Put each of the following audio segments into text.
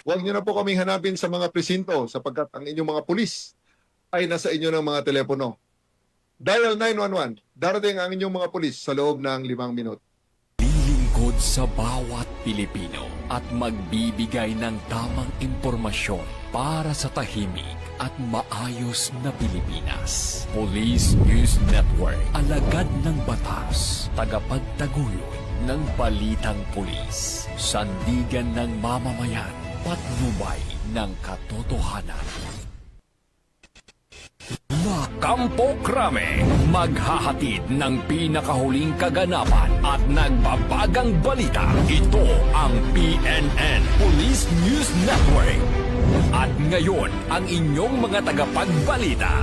Huwag niyo na po kaming hanapin sa mga presinto sapagkat ang inyong mga pulis ay nasa inyo ng mga telepono. Dial 911. Darating ang inyong mga pulis sa loob ng 5 minuto. Lilingkod sa bawat Pilipino at magbibigay ng tamang impormasyon para sa tahimik at maayos na Pilipinas. Police News Network, alagad ng batas, tagapagtaguyod ng balitang pulis, sandigan ng mamamayan, patnubay ng katotohanan. Kampo Krame, maghahatid ng pinakahuling kaganapan at nagbabagang balita. Ito ang PNN Police News Network. At ngayon, ang inyong mga tagapagbalita.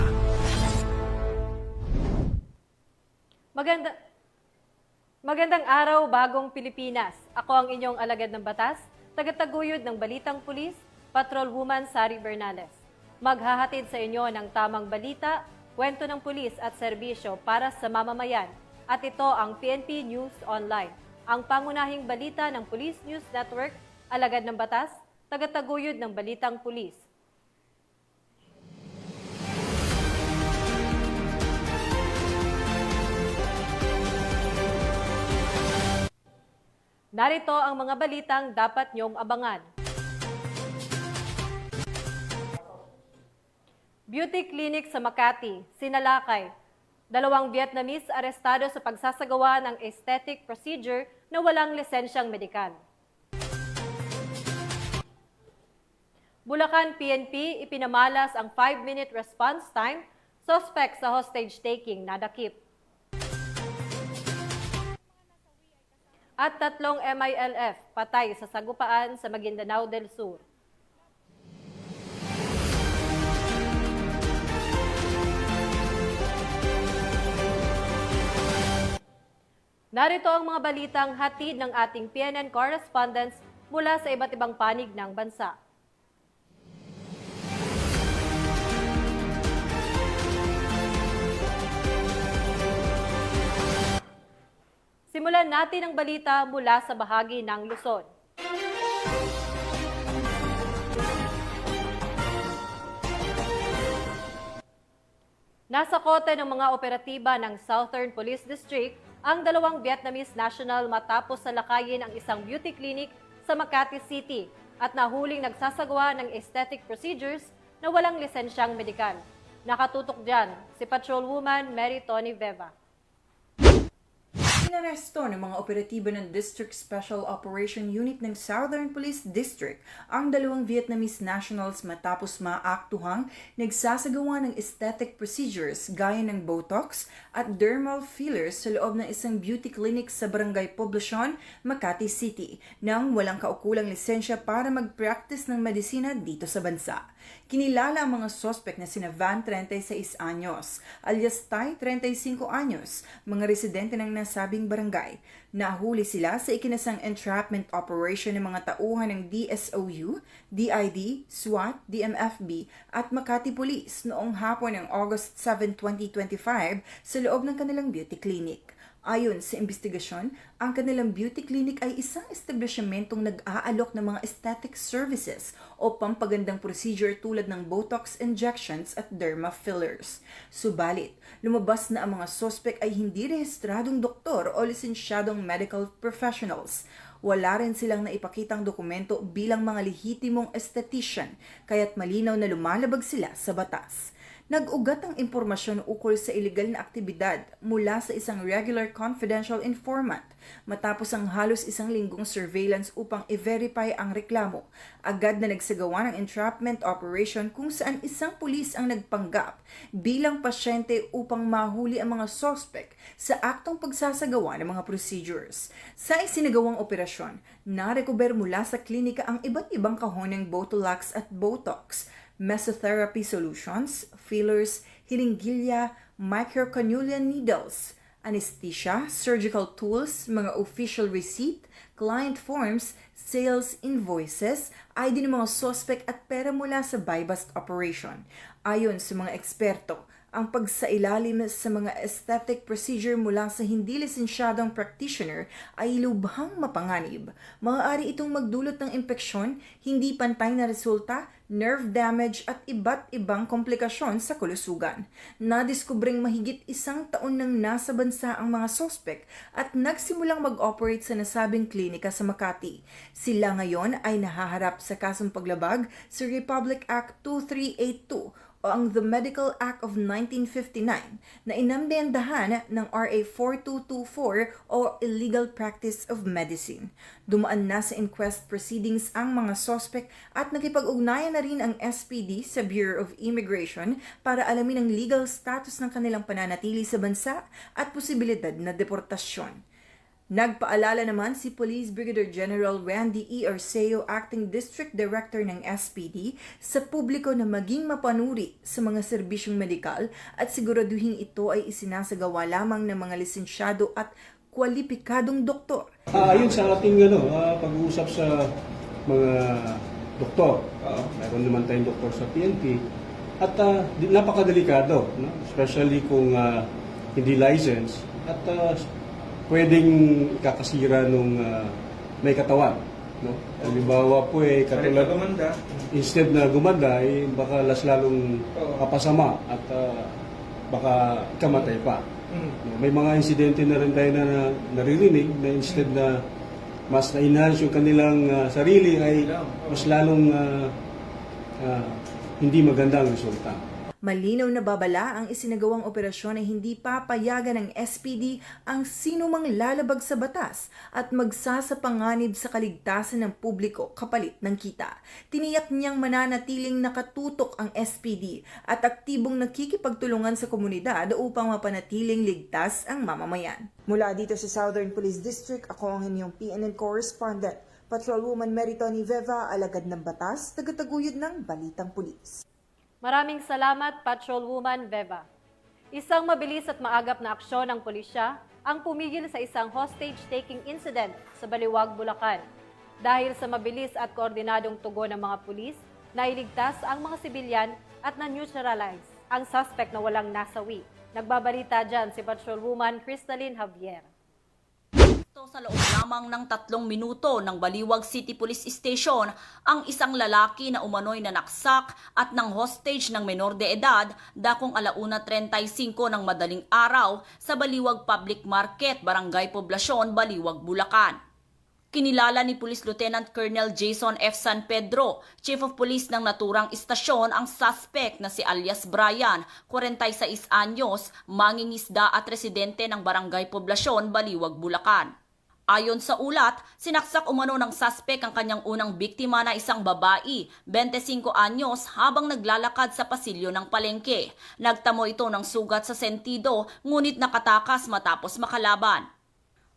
Magandang araw, bagong Pilipinas. Ako ang inyong alagad ng batas, tagataguyod ng Balitang Pulis, Patrolwoman Sari Bernales. Maghahatid sa inyo ng tamang balita, kwento ng pulis at serbisyo para sa mamamayan. At ito ang PNP News Online, ang pangunahing balita ng Police News Network, alagad ng batas, tagataguyod ng Balitang Pulis. Narito ang mga balitang dapat niyong abangan. Beauty clinic sa Makati, sinalakay. 2 Vietnamese arestado sa pagsasagawa ng aesthetic procedure na walang lisensyang medikal. Bulacan PNP, ipinamalas ang 5-minute response time, suspect sa hostage taking nadakip. At 3 MILF, patay sa sagupaan sa Maguindanao del Sur. Narito ang mga balitang hatid ng ating PNN correspondents mula sa iba't ibang panig ng bansa. Simulan natin ang balita mula sa bahagi ng Luzon. Nasa kote ng mga operatiba ng Southern Police District ang 2 Vietnamese national matapos salakayin ang isang beauty clinic sa Makati City at nahuling nagsasagawa ng aesthetic procedures na walang lisensyang medikal. Nakatutok dyan si Patrolwoman Mary Tony Veva. Inaresto ng mga operatiba ng District Special Operation Unit ng Southern Police District ang 2 Vietnamese nationals matapos maaktuhang nagsasagawa ng aesthetic procedures gaya ng Botox at dermal fillers sa loob ng isang beauty clinic sa Barangay Poblacion, Makati City nang walang kaukulang lisensya para mag-practice ng medisina dito sa bansa. Kinilala ang mga suspect na sina Van, 36 anyos, alias Tai, 35 anyos, mga residente ng nasabing barangay. Nahuli sila sa ikinasang entrapment operation ng mga tauhan ng DSOU, DID, SWAT, DMFB at Makati Police noong hapon ng August 7, 2025 sa loob ng kanilang beauty clinic. Ayon sa investigasyon, ang kanilang beauty clinic ay isang establishmentong nag-aalok ng mga aesthetic services o pampagandang procedure tulad ng Botox injections at derma fillers. Subalit, lumabas na ang mga suspect ay hindi rehistradong doktor o lisensyadong medical professionals. Wala rin silang naipakitang dokumento bilang mga lehitimong esthetician, kaya't malinaw na lumalabag sila sa batas. Nag-ugat ang impormasyon ukol sa illegal na aktibidad mula sa isang regular confidential informant matapos ang halos 1 linggong surveillance upang i-verify ang reklamo. Agad na nagsagawa ng entrapment operation kung saan isang pulis ang nagpanggap bilang pasyente upang mahuli ang mga suspect sa aktong pagsasagawa ng mga procedures. Sa isinagawang operasyon, narecover mula sa klinika ang iba't ibang kahon ng Botulax at Botox, mesotherapy solutions, fillers, hilinggilya, microcannula needles, anesthesia, surgical tools, mga official receipt, client forms, sales invoices, ID ng mga suspect at pera mula sa buy-bust operation. Ayon sa mga eksperto, Ang pagsailalim sa mga aesthetic procedure mula sa hindi lisensyadong practitioner ay lubhang mapanganib. Maaari itong magdulot ng impeksyon, hindi pantay na resulta, nerve damage at iba't ibang komplikasyon sa kalusugan. Nadiskubring mahigit 1 taon nang nasa bansa ang mga sospek at nagsimulang mag-operate sa nasabing klinika sa Makati. Sila ngayon ay nahaharap sa kasong paglabag sa Republic Act 2382 o ang The Medical Act of 1959 na inambendahan ng RA 4224 o Illegal Practice of Medicine. Dumaan na sa inquest proceedings ang mga sospek at nakipag-ugnayan na rin ang SPD sa Bureau of Immigration para alamin ang legal status ng kanilang pananatili sa bansa at posibilidad na deportasyon. Nagpaalala naman si Police Brigadier General Randy E. Arceo, Acting District Director ng SPD, sa publiko na maging mapanuri sa mga serbisyong medikal at siguraduhin ito ay isinasagawa lamang ng mga lisensyado at kwalipikadong doktor. Ayun sa ating pag-uusap sa mga doktor. Mayroon naman tayong doktor sa PNP at napakadelikado, no? Especially kung hindi license at pwedeng kakasira nung may katawan. No? Halimbawa po katulad, instead na gumanda, baka lalong kapasama at baka kamatay pa. No? May mga insidente na rin tayo na naririnig na instead na mas na-enhance yung kanilang sarili ay mas lalong hindi magandang resulta. Malinaw na babala ang isinagawang operasyon ay hindi papayagan ng SPD ang sinumang lalabag sa batas at magsasapanganib sa kaligtasan ng publiko kapalit ng kita. Tiniyak niyang mananatiling nakatutok ang SPD at aktibong nakikipagtulungan sa komunidad upang mapanatiling ligtas ang mamamayan. Mula dito sa Southern Police District, ako ang inyong PNN correspondent, Patrolwoman Meritoni Veva, alagad ng batas, tagataguyod ng Balitang Pulis. Maraming salamat, Patrolwoman Veva. Isang mabilis at maagap na aksyon ng pulisya ang pumigil sa isang hostage-taking incident sa Baliwag, Bulacan. Dahil sa mabilis at koordinadong tugon ng mga pulis, nailigtas ang mga sibilyan at na-neutralize ang suspect na walang nasawi. Nagbabalita dyan si Patrolwoman Crystalline Javier. Sa loob lamang ng 3 minuto ng Baliwag City Police Station, ang isang lalaki na umano'y nanaksak at ng hostage ng menor de edad dakong 1:35 ng madaling araw sa Baliwag Public Market, Barangay Poblasyon, Baliwag, Bulacan. Kinilala ni Police Lieutenant Colonel Jason F. San Pedro, Chief of Police ng naturang istasyon, ang suspect na si alias Brian, 46 anyos, mangingisda at residente ng Barangay Poblasyon, Baliwag, Bulacan. Ayon sa ulat, sinaksak umano ng suspect ang kanyang unang biktima na isang babae, 25 anyos, habang naglalakad sa pasilyo ng palengke. Nagtamo ito ng sugat sa sentido, ngunit nakatakas matapos makalaban.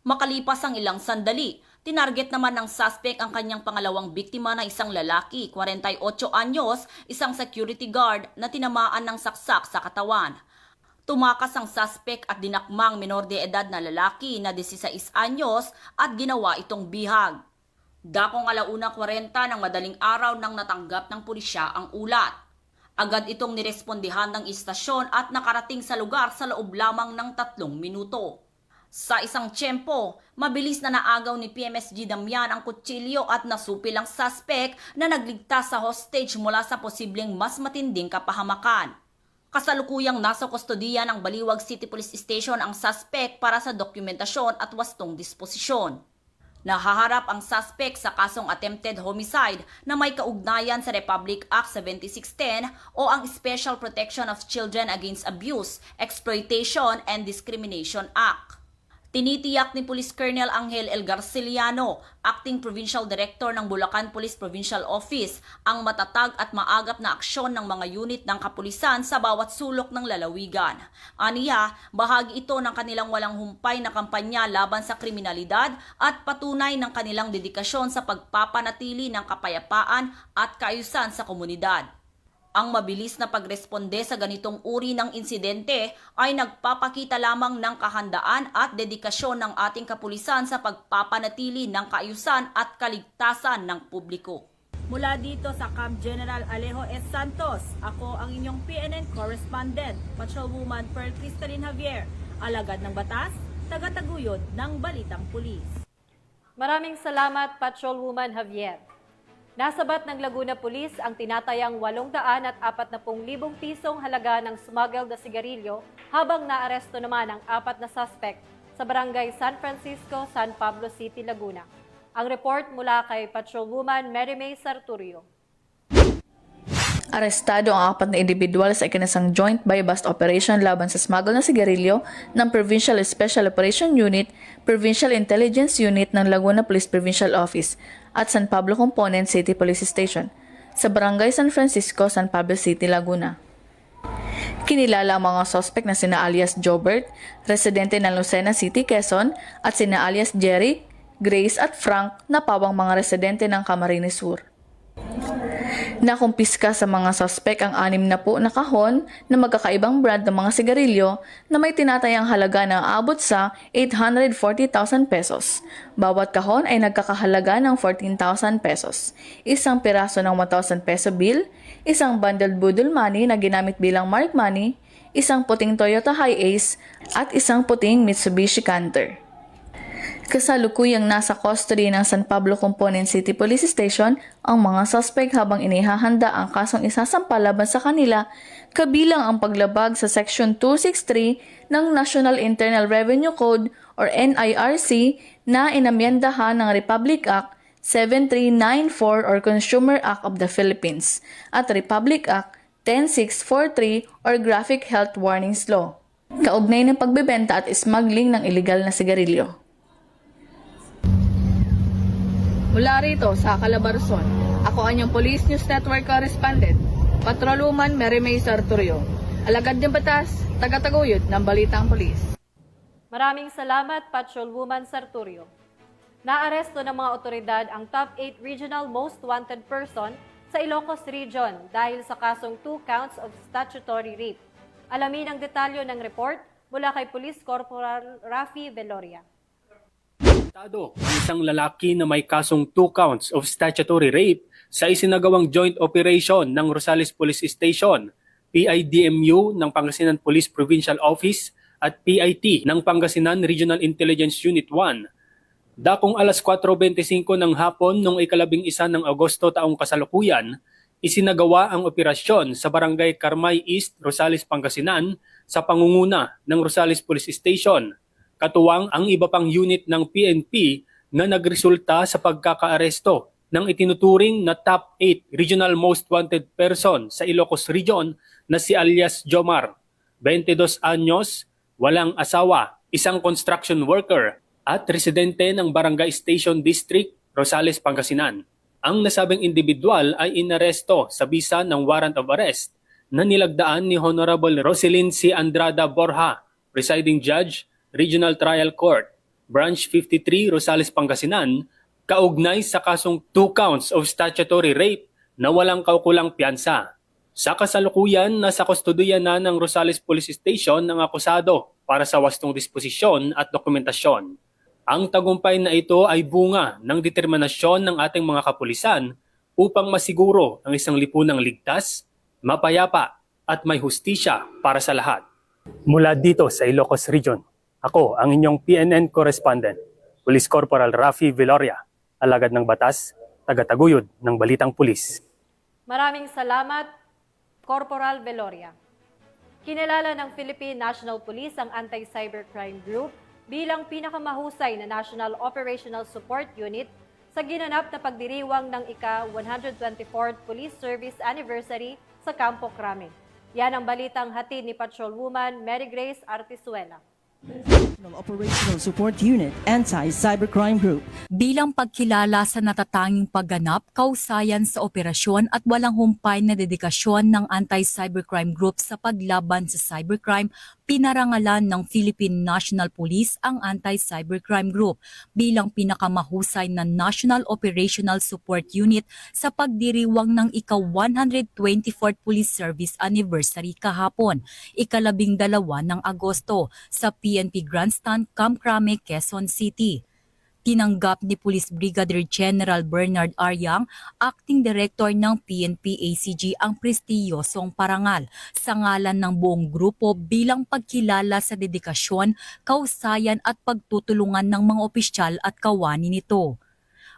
Makalipas ang ilang sandali, tinarget naman ng suspect ang kanyang pangalawang biktima na isang lalaki, 48 anyos, isang security guard na tinamaan ng saksak sa katawan. Tumakas ang suspect at dinakmang menor de edad na lalaki na 16 anyos at ginawa itong bihag. Dakong 1:40 ng madaling araw nang natanggap ng pulisya ang ulat. Agad itong nirespondihan ng istasyon at nakarating sa lugar sa loob lamang ng 3 minuto. Sa isang tiyempo, mabilis na naagaw ni PMSG Damian ang kutsilyo at nasupil ang suspect na nagligtas sa hostage mula sa posibleng mas matinding kapahamakan. Kasalukuyang nasa kustodiya ng Baliwag City Police Station ang suspect para sa dokumentasyon at wastong disposisyon. Nahaharap ang suspect sa kasong attempted homicide na may kaugnayan sa Republic Act 7610 o ang Special Protection of Children Against Abuse, Exploitation and Discrimination Act. Tinitiyak ni Police Colonel Angel L. Garciliano, Acting Provincial Director ng Bulacan Police Provincial Office, ang matatag at maagap na aksyon ng mga unit ng kapulisan sa bawat sulok ng lalawigan. Aniya, bahagi ito ng kanilang walang humpay na kampanya laban sa kriminalidad at patunay ng kanilang dedikasyon sa pagpapanatili ng kapayapaan at kaayusan sa komunidad. Ang mabilis na pagresponde sa ganitong uri ng insidente ay nagpapakita lamang ng kahandaan at dedikasyon ng ating kapulisan sa pagpapanatili ng kaayusan at kaligtasan ng publiko. Mula dito sa Camp General Alejo S. Santos, ako ang inyong PNN correspondent, Patrolwoman Pearl Cristalin Javier, alagad ng batas, tagataguyod ng Balitang Pulis. Maraming salamat, Patrolwoman Javier. Nasabat ng Laguna Police ang tinatayang 840,000 pisong halaga ng smuggled na sigarilyo habang naaresto naman ang 4 na suspect sa barangay San Francisco, San Pablo City, Laguna. Ang report mula kay Patrolwoman Mary May Sarturio. Arestado ang 4 na individual sa ikinasang joint buy-bust operation laban sa smuggle na sigarilyo ng Provincial Special Operation Unit, Provincial Intelligence Unit ng Laguna Police Provincial Office at San Pablo Component City Police Station sa Barangay San Francisco, San Pablo City, Laguna. Kinilala ang mga suspect na sina alias Jobert, residente ng Lucena City, Quezon, at sina alias Jerry, Grace at Frank na pawang mga residente ng Camarines Sur. Nakumpiska sa mga suspect ang 6 na kahon na magkakaibang brand ng mga sigarilyo na may tinatayang halaga na aabot sa 840,000 pesos. Bawat kahon ay nagkakahalaga ng 14,000 pesos. Isang piraso ng 1,000 peso bill, isang bundled budol money na ginamit bilang mark money, isang puting Toyota Hi-Ace at isang puting Mitsubishi Canter. Kasalukuyang nasa custody ng San Pablo Component City Police Station ang mga suspect habang inihahanda ang kasong isasampa laban sa kanila, kabilang ang paglabag sa Section 263 ng National Internal Revenue Code or NIRC na inamyendahan ng Republic Act 7394 or Consumer Act of the Philippines at Republic Act 10643 or Graphic Health Warnings Law, kaugnay ng pagbebenta at smuggling ng illegal na sigarilyo. Mula rito sa Calabarzon, ako ang inyong Police News Network correspondent, Patrolwoman Mary May Sarturio, alagad ng batas, tagataguyod ng Balitang Pulis. Maraming salamat, Patrolwoman Sarturio. Naaresto ng mga otoridad ang top 8 regional most wanted person sa Ilocos Region dahil sa kasong 2 counts of statutory rape. Alamin ang detalyo ng report mula kay Police Corporal Rafi Veloria. Ang isang lalaki na may kasong 2 counts of statutory rape sa isinagawang joint operation ng Rosales Police Station, PIDMU ng Pangasinan Police Provincial Office at PIT ng Pangasinan Regional Intelligence Unit 1. Dakong alas 4:25 ng hapon noong 11 ng Agosto taong kasalukuyan, isinagawa ang operasyon sa Barangay Carmay East, Rosales, Pangasinan sa pangunguna ng Rosales Police Station. Katuwang ang iba pang unit ng PNP na nagresulta sa pagkakaaresto ng itinuturing na top 8 regional most wanted person sa Ilocos Region na si alias Jomar, 22 anyos, walang asawa, isang construction worker at residente ng Barangay Station District, Rosales, Pangasinan. Ang nasabing individual ay inaresto sa bisa ng warrant of arrest na nilagdaan ni Honorable Roselyn C. Andrada Borja, Presiding Judge, Regional Trial Court, Branch 53, Rosales, Pangasinan, kaugnay sa kasong 2 counts of statutory rape na walang kaukulang piyansa. Sa kasalukuyan, nasa kustodiya na ng Rosales Police Station ang akusado para sa wastong disposisyon at dokumentasyon. Ang tagumpay na ito ay bunga ng determinasyon ng ating mga kapulisan upang masiguro ang isang lipunang ligtas, mapayapa at may hustisya para sa lahat. Mula dito sa Ilocos Region, ako ang inyong PNN correspondent, Police Corporal Rafi Veloria, alagad ng batas, tagataguyod ng Balitang Pulis. Maraming salamat, Corporal Veloria. Kinilala ng Philippine National Police ang Anti-Cybercrime Group bilang pinakamahusay na National Operational Support Unit sa ginanap na pagdiriwang ng ika-124th Police Service Anniversary sa Campo Crame. Yan ang balitang hatid ni Patrolwoman Mary Grace Artizuela. Operational Support Unit, Anti-Cybercrime Group. Bilang pagkilala sa natatanging pagganap, kausayan sa operasyon at walang humpay na dedikasyon ng Anti-Cybercrime Group sa paglaban sa cybercrime, pinarangalan ng Philippine National Police ang Anti-Cybercrime Group bilang pinakamahusay na National Operational Support Unit sa pagdiriwang ng ika-124th Police Service Anniversary kahapon, ika-12 ng Agosto sa PNP Grandstand, Camp Crame, Quezon City. Tinanggap ni Police Brigadier General Bernard Aryang, Acting Director ng PNP-ACG ang prestiyosong parangal sa ngalan ng buong grupo bilang pagkilala sa dedikasyon, kausayan at pagtutulungan ng mga opisyal at kawani nito.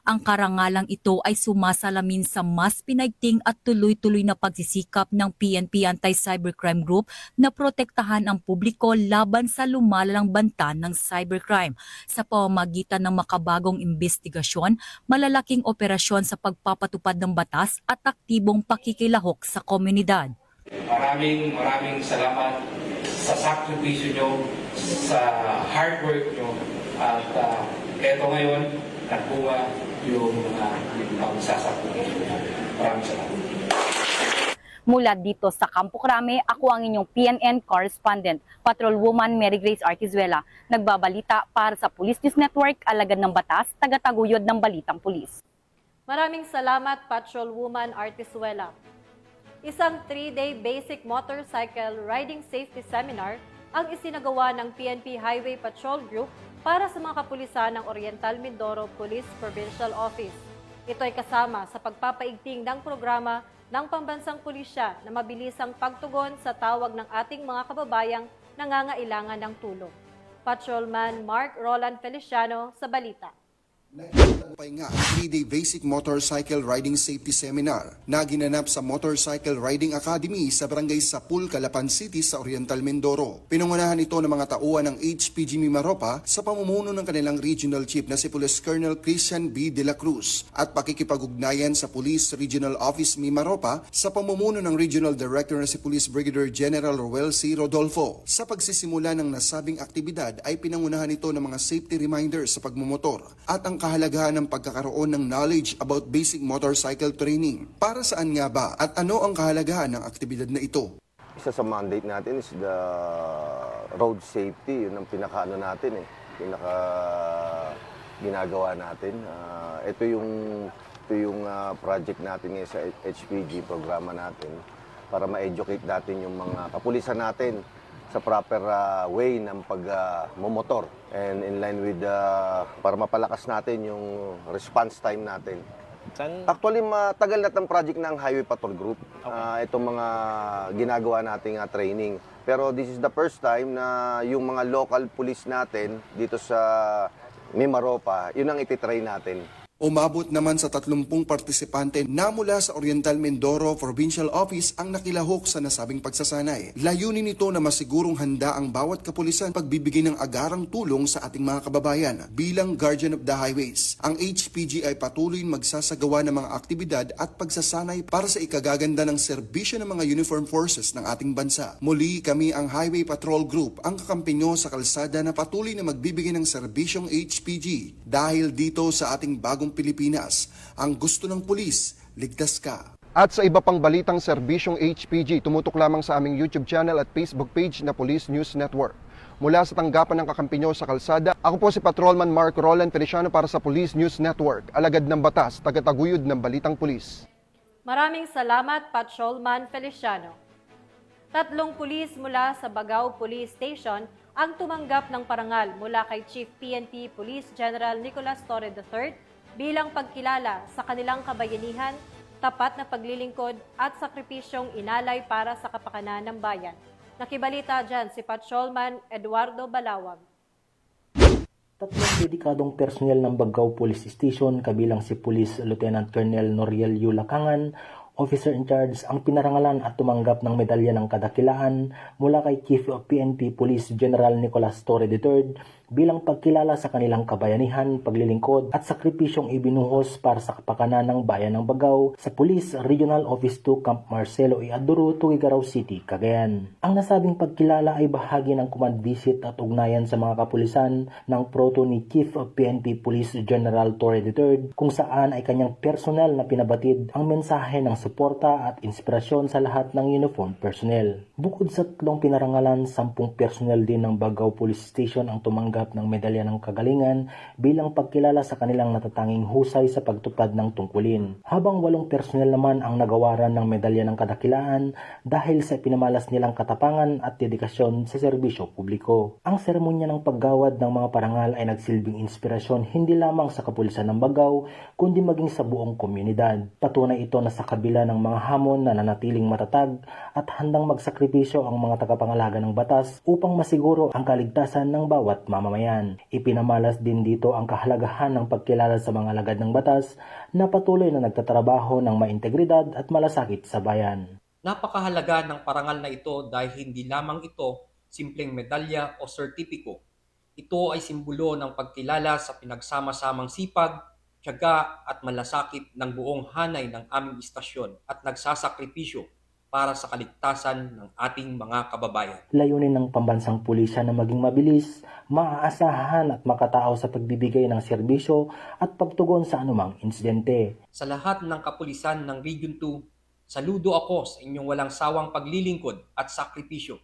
Ang karangalang ito ay sumasalamin sa mas pinaigting at tuloy-tuloy na pagsisikap ng PNP Anti-Cybercrime Group na protektahan ang publiko laban sa lumalalang banta ng cybercrime sa pamamagitan ng makabagong investigasyon, malalaking operasyon sa pagpapatupad ng batas at aktibong pakikilahok sa komunidad. Maraming salamat sa sakripisyo nyo, sa hard work nyo, at eto ngayon, nakuha yung pagsasakripisyo nyo. Maraming salamat. Mula dito sa Campo Crame, ako ang inyong PNN correspondent, Patrolwoman Mary Grace Arquizuela, nagbabalita para sa Police News Network, alagad ng batas, tagataguyod ng balitang pulis. Maraming salamat, Patrolwoman Arquizuela. Isang 3-day basic motorcycle riding safety seminar ang isinagawa ng PNP Highway Patrol Group para sa mga kapulisan ng Oriental Mindoro Police Provincial Office. Ito ay kasama sa pagpapaigting ng programa ng pambansang pulisya na mabilisang pagtugon sa tawag ng ating mga kababayang nangangailangan ng tulong. Patrolman Mark Roland Feliciano sa balita. Nagtagumpay nga ang 3-day basic motorcycle riding safety seminar na ginanap sa Motorcycle Riding Academy sa Barangay Sapul, Calapan City sa Oriental Mindoro. Pinangunahan ito ng mga tauhan ng HPG Mimaropa sa pamumuno ng kanilang regional chief na si Police Colonel Christian B. De La Cruz at pakikipag-ugnayan sa Police Regional Office Mimaropa sa pamumuno ng Regional Director na si Police Brigadier General Roel C. Rodolfo. Sa pagsisimula ng nasabing aktibidad ay pinangunahan ito ng mga safety reminders sa pagmumotor at ang kahalagahan ng pagkakaroon ng knowledge about basic motorcycle training. Para saan nga ba at ano ang kahalagahan ng aktibidad na ito? Isa sa mandate natin is the road safety. Yun ang pinaka-ano natin pinaka ginagawa natin. Ito yung project natin ngayon sa HPG, programa natin, para ma-educate natin yung mga kapulisan natin sa proper way ng pagmumotor and in line with para mapalakas natin yung response time natin. Actually, matagal na itong project ng Highway Patrol Group. Itong mga ginagawa nating training. Pero this is the first time na yung mga local police natin dito sa Mimaropa, yun ang ititry natin. Umabot naman sa 30 partisipante na mula sa Oriental Mindoro Provincial Office ang nakilahok sa nasabing pagsasanay. Layunin nito na masigurong handa ang bawat kapulisan pagbibigay ng agarang tulong sa ating mga kababayan. Bilang Guardian of the Highways, ang HPG ay patuloy magsasagawa ng mga aktibidad at pagsasanay para sa ikagaganda ng serbisyo ng mga uniform forces ng ating bansa. Muli kami ang Highway Patrol Group, ang kakampi nyo sa kalsada na patuloy na magbibigay ng serbisyong HPG. Dahil dito sa ating bagong Pilipinas, ang gusto ng pulis, ligtas ka. At sa iba pang balitang serbisyong HPG, tumutok lamang sa aming YouTube channel at Facebook page na Police News Network. Mula sa tanggapan ng kakampi nyo sa kalsada, ako po si Patrolman Mark Roland Feliciano para sa Police News Network, alagad ng batas, tagataguyod ng balitang pulis. Maraming salamat, Patrolman Feliciano. 3 pulis mula sa Bagao Police Station ang tumanggap ng parangal mula kay Chief PNP Police General Nicolas Torre III bilang pagkilala sa kanilang kabayanihan, tapat na paglilingkod at sakripisyong inalay para sa kapakanan ng bayan. Nakibalita dyan si Patrolman Eduardo Balawag. 3 dedikadong personnel ng Bagao Police Station kabilang si Police Lieutenant Colonel Noriel Yu Lacangan, Officer in Charge, ang pinarangalan at tumanggap ng medalya ng kadakilaan mula kay Chief of PNP Police General Nicolas Torre III bilang pagkilala sa kanilang kabayanihan, paglilingkod at sakripisyong ibinuhos para sa kapakanan ng bayan ng Bagao sa Police Regional Office 2 Camp Marcelo E. Aduro, Tuguegarao City, Cagayan. Ang nasabing pagkilala ay bahagi ng command visit at ugnayan sa mga kapulisan ng proto ni Chief of PNP Police General Torre III kung saan ay kanyang personal na pinabatid ang mensahe ng suporta at inspirasyon sa lahat ng uniform personnel. Bukod sa 3 pinarangalan, 10 personnel din ng Bagao Police Station ang tumanggap ng medalya ng kagalingan bilang pagkilala sa kanilang natatanging husay sa pagtupad ng tungkulin. Habang 8 personnel naman ang nagawaran ng medalya ng kadakilaan dahil sa pinamalas nilang katapangan at dedikasyon sa serbisyo publiko. Ang seremonya ng paggawad ng mga parangal ay nagsilbing inspirasyon hindi lamang sa kapulisan ng Bagao kundi maging sa buong komunidad. Patunay ito na sa kabila ng mga hamon na nanatiling matatag at handang magsakripisyo ang mga tagapangalaga ng batas upang masiguro ang kaligtasan ng bawat mamamayan. Ipinamalas din dito ang kahalagahan ng pagkilala sa mga alagad ng batas na patuloy na nagtatrabaho ng maintegridad at malasakit sa bayan. Napakahalaga ng parangal na ito dahil hindi lamang ito simpleng medalya o sertipiko. Ito ay simbolo ng pagkilala sa pinagsama-samang sipag, tiyaga at malasakit ng buong hanay ng aming istasyon at nagsasakripisyo para sa kaligtasan ng ating mga kababayan. Layunin ng pambansang pulisya na maging mabilis, maaasahan at makatao sa pagbibigay ng serbisyo at pagtugon sa anumang insidente. Sa lahat ng kapulisan ng Region 2, saludo ako sa inyong walang sawang paglilingkod at sakripisyo.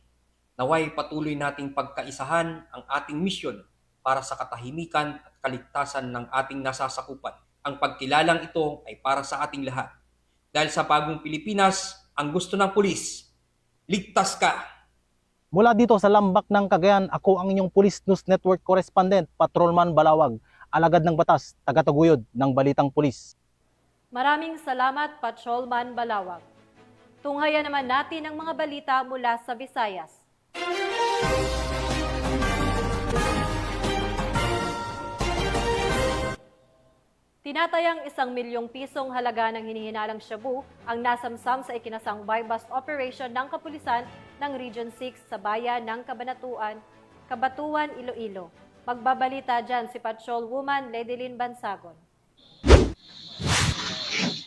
Naway patuloy nating pagkaisahan ang ating misyon para sa katahimikan at kaligtasan ng ating nasasakupan. Ang pagkilalang ito ay para sa ating lahat. Dahil sa bagong Pilipinas, ang gusto ng pulis, ligtas ka! Mula dito sa Lambak ng Cagayan, ako ang inyong Police News Network Correspondent, Patrolman Balawag, alagad ng batas, tagataguyod ng Balitang Pulis. Maraming salamat, Patrolman Balawag. Tunghayan naman natin ang mga balita mula sa Visayas. Tinatayang 1 milyong pisong halaga ng hinihinalang shabu ang nasamsam sa ikinasang buy-bust operation ng kapulisan ng Region 6 sa bayan ng Kabatuan, Iloilo. Magbabalita dyan si Patrolwoman Ledilyn Bansagon.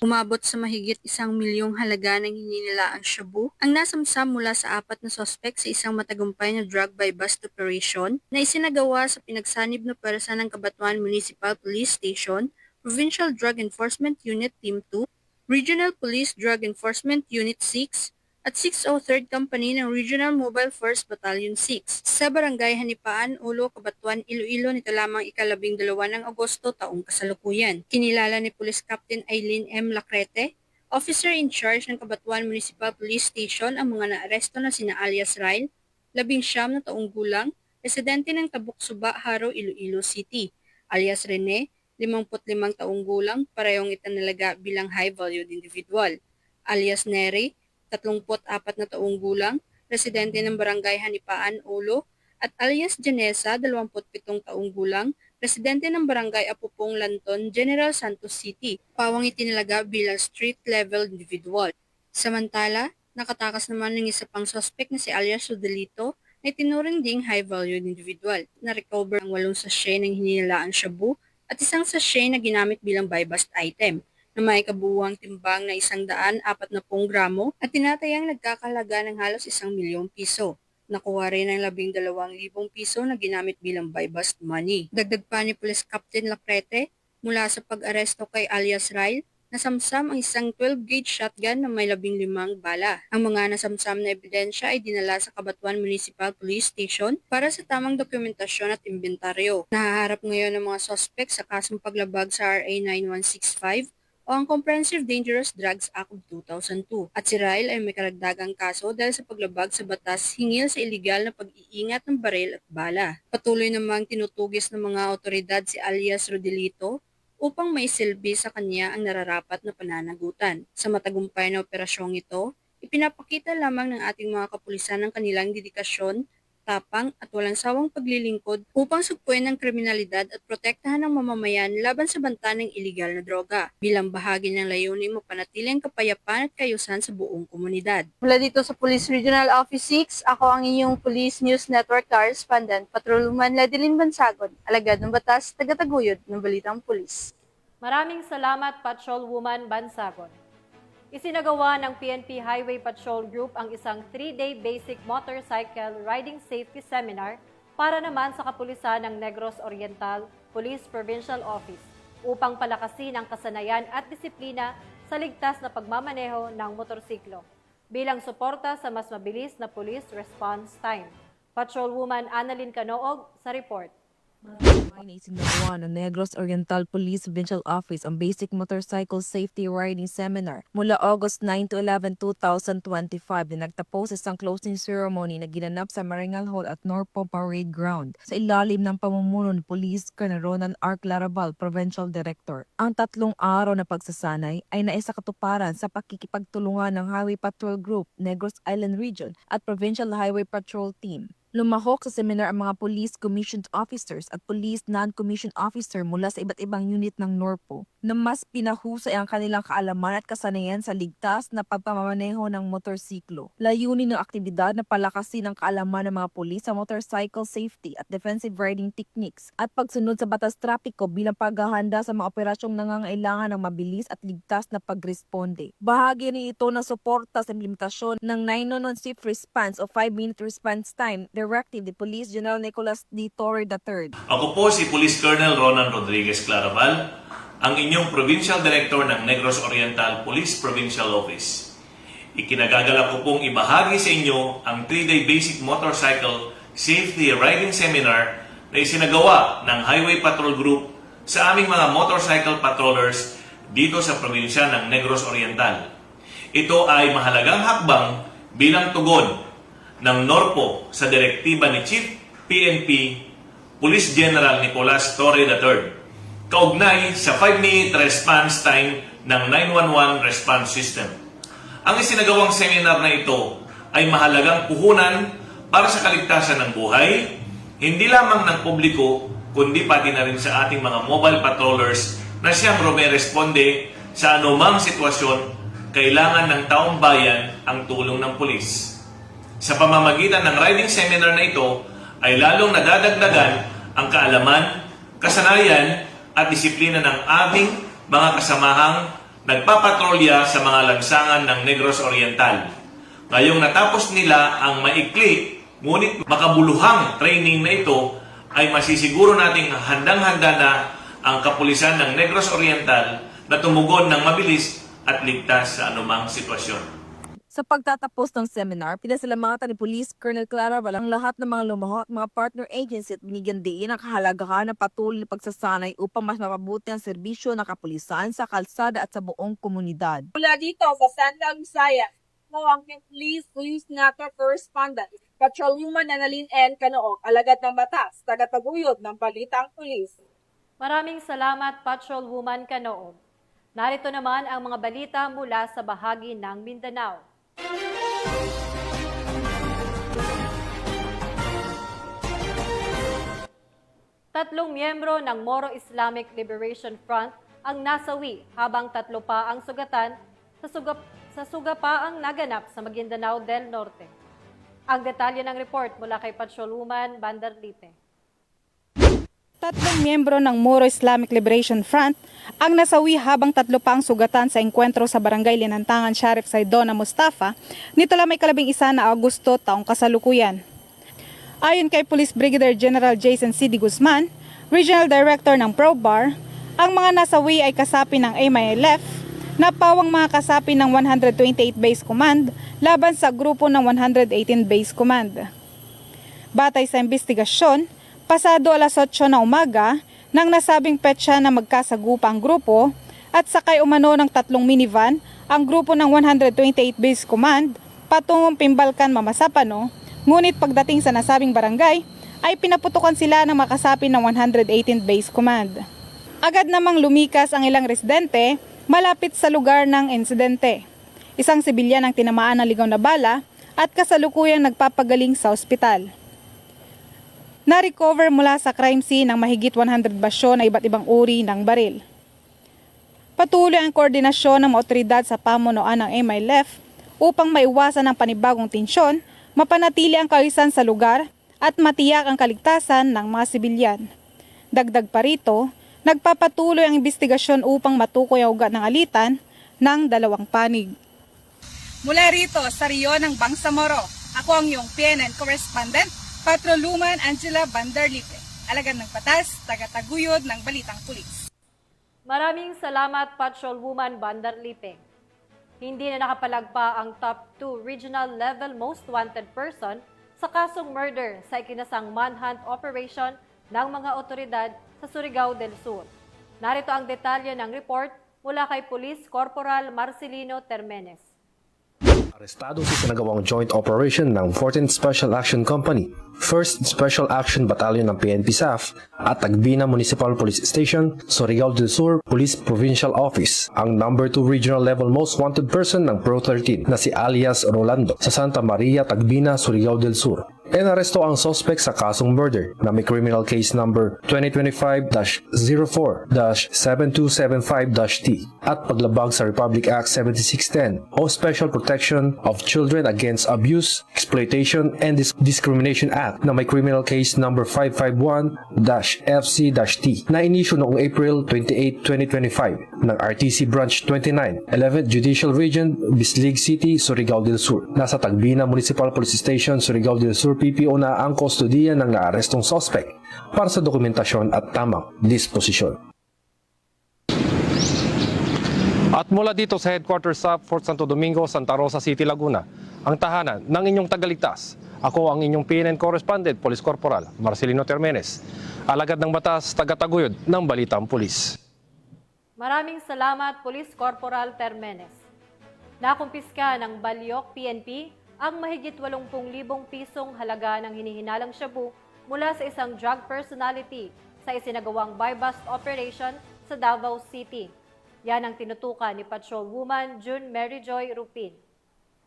Umabot sa mahigit 1 milyong halaga ng hininilaang shabu ang nasamsam mula sa 4 na sospek sa isang matagumpay na drug buy-bust operation na isinagawa sa pinagsanib na pwersa ng Kabatuan Municipal Police Station, Provincial Drug Enforcement Unit Team 2, Regional Police Drug Enforcement Unit 6, at 603rd Company ng Regional Mobile Force Battalion 6 sa Barangay Hanipaan, Ulo, Kabatuan, Iloilo nito lamang ika-12 ng Agosto taong kasalukuyan. Kinilala ni Police Captain Aileen M. Lacrete, Officer in Charge ng Kabatuan Municipal Police Station, ang mga naaresto na sina alias Ryle, 19 na taong gulang, residente ng Tabuk Suba, Haro, Iloilo City, alias Rene, 55 taong gulang, parehong itinalaga bilang high-valued individual, alias Neri, 34 na taong gulang, residente ng Barangay Hanipaan, Ulo, at alias Janessa, 27 taong gulang, residente ng Barangay Apupong, Lanton, General Santos City, pawang itinalaga bilang street-level individual. Samantala, nakatakas naman ng isa pang suspect na si alias Rodelito na itinuring ding high-valued individual. Na-recover ang 8 sachet ng hininilaang shabu at isang sachet na ginamit bilang buy-bust item na may kabuuang timbang na 140 gramo at tinatayang nagkakahalaga ng halos 1 milyong piso. Nakuha rin ang 12,000 piso na ginamit bilang buy-bust money. Dagdag pa ni Police Captain Lacrete, mula sa pag-aresto kay alias Ryle, nasamsam ang isang 12-gauge shotgun na may 15 bala. Ang mga nasamsam na ebidensya ay dinala sa Kabatuan Municipal Police Station para sa tamang dokumentasyon at inventaryo. Nahaharap ngayon ng mga suspect sa kasong paglabag sa RA 9165 o ang Comprehensive Dangerous Drugs Act of 2002. At si Ryle ay may karagdagang kaso dahil sa paglabag sa batas hingil sa iligal na pag-iingat ng baril at bala. Patuloy namang tinutugis ng mga otoridad si alias Rodelito upang maisilbi sa kanya ang nararapat na pananagutan. Sa matagumpay na operasyong ito, ipinapakita lamang ng ating mga kapulisan ang kanilang dedikasyon, tapang at walang sawang paglilingkod upang sugpuin ang kriminalidad at protektahan ng mamamayan laban sa banta ng iligal na droga. Bilang bahagi ng layunin mapanatiling kapayapaan at kayusan sa buong komunidad. Mula dito sa Police Regional Office 6, ako ang inyong Police News Network Correspondent, Patrolwoman Ledilyn Bansagon, alagad ng batas, tagataguyod ng Balitang Pulis. Maraming salamat, Patrolwoman Bansagon. Isinagawa ng PNP Highway Patrol Group ang isang 3-day basic motorcycle riding safety seminar para naman sa kapulisan ng Negros Oriental Police Provincial Office upang palakasin ang kasanayan at disiplina sa ligtas na pagmamaneho ng motorsiklo. Bilang suporta sa mas mabilis na police response time. Patrolwoman Annalyn Canoog sa report. Isinagawa ng Negros Oriental Police Provincial Office ang Basic Motorcycle Safety Riding Seminar mula August 9 to 11, 2025 na nagtapos sa isang closing ceremony na ginanap sa Maringal Hall at Norpo Parade Ground sa ilalim ng pamumuno ni Police Colonel Ronan R. Clarabal, Provincial Director. Ang 3 araw na pagsasanay ay naisakatuparan sa pakikipagtulungan ng Highway Patrol Group, Negros Island Region at Provincial Highway Patrol Team. Lumahok sa seminar ang mga police commissioned officers at police non-commissioned officer mula sa iba't ibang unit ng NORPO na mas pinahusay ang kanilang kaalaman at kasanayan sa ligtas na pagpamamaneho ng motorsiklo. Layunin ng aktibidad na palakasin ang kaalaman ng mga pulis sa motorcycle safety at defensive riding techniques at pagsunod sa batas trapiko bilang paghahanda sa mga operasyong nangangailangan ng mabilis at ligtas na pagresponde. Bahagi rin ito ng suporta sa implementasyon ng 911 Swift Response o 5-minute response time Directive ni Police General Nicolas D. Torre III. Ako po si Police Colonel Ronan Rodriguez Clarabal, ang inyong Provincial Director ng Negros Oriental Police Provincial Office. Ikinagagala ko pong ibahagi sa inyo ang 3-day Basic Motorcycle Safety Riding Seminar na isinagawa ng Highway Patrol Group sa aming mga motorcycle patrollers dito sa probinsya ng Negros Oriental. Ito ay mahalagang hakbang bilang tugon ng NORPO sa direktiba ni Chief PNP Police General Nicolas Torre III kaugnay sa 5-minute response time ng 911 response system. Ang isinagawang seminar na ito ay mahalagang puhunan para sa kaligtasan ng buhay, hindi lamang ng publiko, kundi pati na rin sa ating mga mobile patrollers na siyang rumeresponde sa anumang sitwasyon kailangan ng taong bayan ang tulong ng pulis. Sa pamamagitan ng riding seminar na ito ay lalong nadadagdagan ang kaalaman, kasanayan at disiplina ng aming mga kasamahang nagpapatrolya sa mga lansangan ng Negros Oriental. Ngayong natapos nila ang maikli ngunit makabuluhang training na ito ay masisiguro nating handang-handa na ang kapulisan ng Negros Oriental na tumugon ng mabilis at ligtas sa anumang sitwasyon. Sa pagtatapos ng seminar, pinasalamatan ni Police Colonel Clarabal ang lahat ng mga lumahok at mga partner agency at binigyan diin ang kahalagahan ng patuloy na pagsasanay upang mas mapabuti ang serbisyo ng kapulisan sa kalsada at sa buong komunidad. Mula dito sa Central Visayas, ang Police Network Correspondent, Patrolwoman Annalyn N. Canoog, alagad ng batas, tagataguyod ng balitang pulis. Maraming salamat, Patrolwoman Canoog. Narito naman ang mga balita mula sa bahagi ng Mindanao. 3 miyembro ng Moro Islamic Liberation Front ang nasawi habang 3 pa ang sugatan sa sugapaang naganap sa Maguindanao del Norte. Ang detalye ng report mula kay Patrolwoman Bandarlite. 3 miyembro ng Moro Islamic Liberation Front ang nasawi habang 3 pa ang sugatan sa engkwentro sa Barangay Linantangan Sheriff Saidona Mustafa nito lamang 11 na Agosto taong kasalukuyan. Ayon kay Police Brigadier General Jason C. D. Guzman, Regional Director ng ProBAR, ang mga nasawi ay kasapi ng MILF na pawang mga kasapi ng 128 Base Command laban sa grupo ng 118 Base Command. Batay sa investigasyon, pasado alas 8 na umaga nang nasabing petsa na magkasagupa ang grupo at sakay umano ng 3 minivan ang grupo ng 128 Base Command patungong Pimbalkan, Mamasapano, ngunit pagdating sa nasabing barangay ay pinaputukan sila ng makasapi ng 118 Base Command. Agad namang lumikas ang ilang residente malapit sa lugar ng insidente. Isang sibilyan ang tinamaan ng ligaw na bala at kasalukuyang nagpapagaling sa ospital. Na-recover mula sa crime scene ang mahigit 100 basyo na iba't ibang uri ng baril. Patuloy ang koordinasyon ng mga otoridad sa pamunuan ng MILF upang maiwasan ang panibagong tensyon, mapanatili ang kaayusan sa lugar at matiyak ang kaligtasan ng mga sibilyan. Dagdag pa rito, nagpapatuloy ang investigasyon upang matukoy ang ugat ng alitan ng 2 panig. Mula rito sa Rio ng Bangsamoro, ako ang iyong PNN Correspondent, Patrolwoman Angela Bandarlite, alagad ng batas, tagataguyod ng balitang pulis. Maraming salamat, Patrolwoman Bandar Lipeng. Hindi na nakapalagpa ang top 2 regional level most wanted person sa kasong murder sa ikinasang manhunt operation ng mga otoridad sa Surigao del Sur. Narito ang detalye ng report mula kay Police Corporal Marcelino Termenes. Arestado sa sinagawang joint operation ng 14th Special Action Company, 1st Special Action Battalion ng PNP SAF at Tagbina Municipal Police Station, Surigao del Sur Police Provincial Office, ang number 2 regional level most wanted person ng Pro 13 na si alias Rolando sa Santa Maria, Tagbina, Surigao del Sur. Inaresto ang suspect sa kasong murder na may criminal case number 2025-04-7275-T at paglabag sa Republic Act 7610 o Special Protection of Children Against Abuse, Exploitation, and Discrimination Act na may criminal case number 551-FC-T na inisyu noong April 28, 2025 ng RTC Branch 29, 11th Judicial Region, Bislig City, Surigao del Sur. Nasa Tagbina Municipal Police Station, Surigao del Sur PPO na ang kustodiya ng naarestong suspect para sa dokumentasyon at tamang disposisyon. At mula dito sa headquarters sa Fort Santo Domingo, Santa Rosa City, Laguna, ang tahanan ng inyong tagaligtas. Ako ang inyong PNN Correspondent, Police Corporal Marcelino Termenes, alagad ng batas, tagataguyod ng Balitang Pulis. Maraming salamat, Police Corporal Termenes. Nakumpiska ng Balyok PNP ang mahigit 80,000 pisong halaga ng hinihinalang shabu mula sa isang drug personality sa isinagawang buy-bust operation sa Davao City. Yan ang tinutukan ni Patrolwoman June Mary Joy Rupin.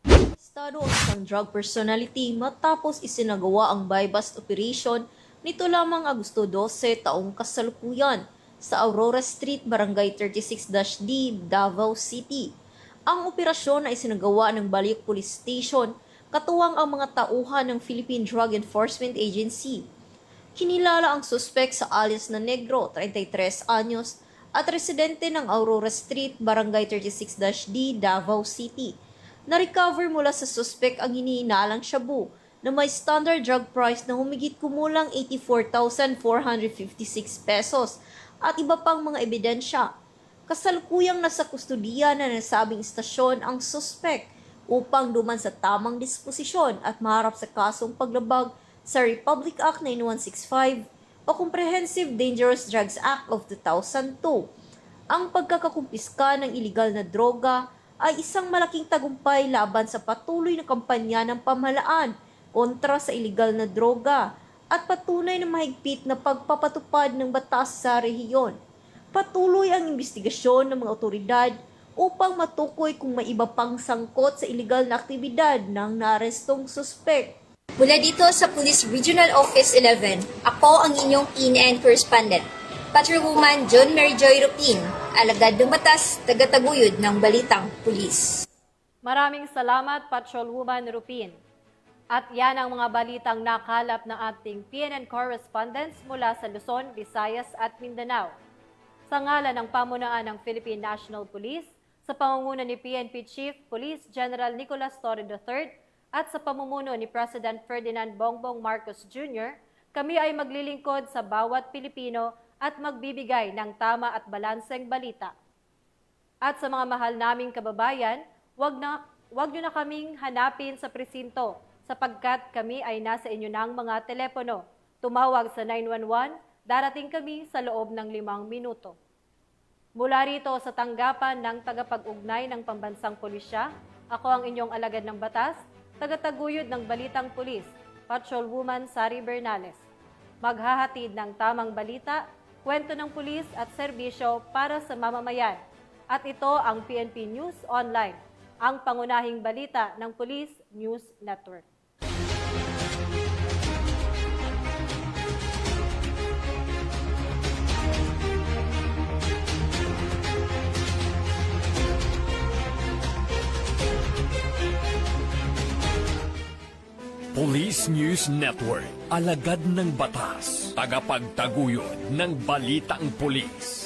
Arestado ang isang drug personality matapos isinagawa ang buy-bust operation nito lamang Agosto 12 taong kasalukuyan sa Aurora Street, Barangay 36-D, Davao City. Ang operasyon na isinagawa ng Balyok Police Station katuwang ang mga tauhan ng Philippine Drug Enforcement Agency. Kinilala ang suspect sa alias na Negro, 33 anyos, at residente ng Aurora Street, Barangay 36-D, Davao City. Na-recover mula sa suspect ang hinihinalang shabu na may standard drug price na humigit kumulang 84,456 pesos at iba pang mga ebidensya. Kasalukuyang nasa kustodiya na nasabing istasyon ang suspect upang duman sa tamang disposisyon at maharap sa kasong paglabag sa Republic Act 9165 o Comprehensive Dangerous Drugs Act of 2002. Ang pagkakakumpiska ng iligal na droga ay isang malaking tagumpay laban sa patuloy na kampanya ng pamahalaan kontra sa iligal na droga at patunay na mahigpit na pagpapatupad ng batas sa rehiyon. Patuloy ang investigasyon ng mga otoridad upang matukoy kung may iba pang sangkot sa iligal na aktibidad ng naarestong suspect. Mula dito sa Police Regional Office 11, ako ang inyong PNN Correspondent, Patrolwoman June Mary Joy Rupin, alagad ng batas, tagataguyod ng Balitang Pulis. Maraming salamat, Patrolwoman Rupin. At yan ang mga balitang nakalap ng ating PNN correspondents mula sa Luzon, Visayas at Mindanao. Sa ngalan ng pamunuan ng Philippine National Police, sa pangunguna ni PNP Chief Police General Nicolas Torre III at sa pamumuno ni President Ferdinand Bongbong Marcos Jr., kami ay maglilingkod sa bawat Pilipino at magbibigay ng tama at balanseng balita. At sa mga mahal naming kababayan, wag nyo na kaming hanapin sa presinto sapagkat kami ay nasa inyo ng mga telepono. Tumawag sa 911, darating kami sa loob ng 5 minuto. Mula rito sa tanggapan ng tagapag-ugnay ng Pambansang Pulisya, ako ang inyong alagad ng batas, tagataguyod ng Balitang Pulis, Patrolwoman Sari Bernales. Maghahatid ng tamang balita, kwento ng pulis at serbisyo para sa mamamayan. At ito ang PNP News Online, ang pangunahing balita ng Police News Network. Police News Network, alagad ng batas, tagapagtaguyod ng Balitang Pulis.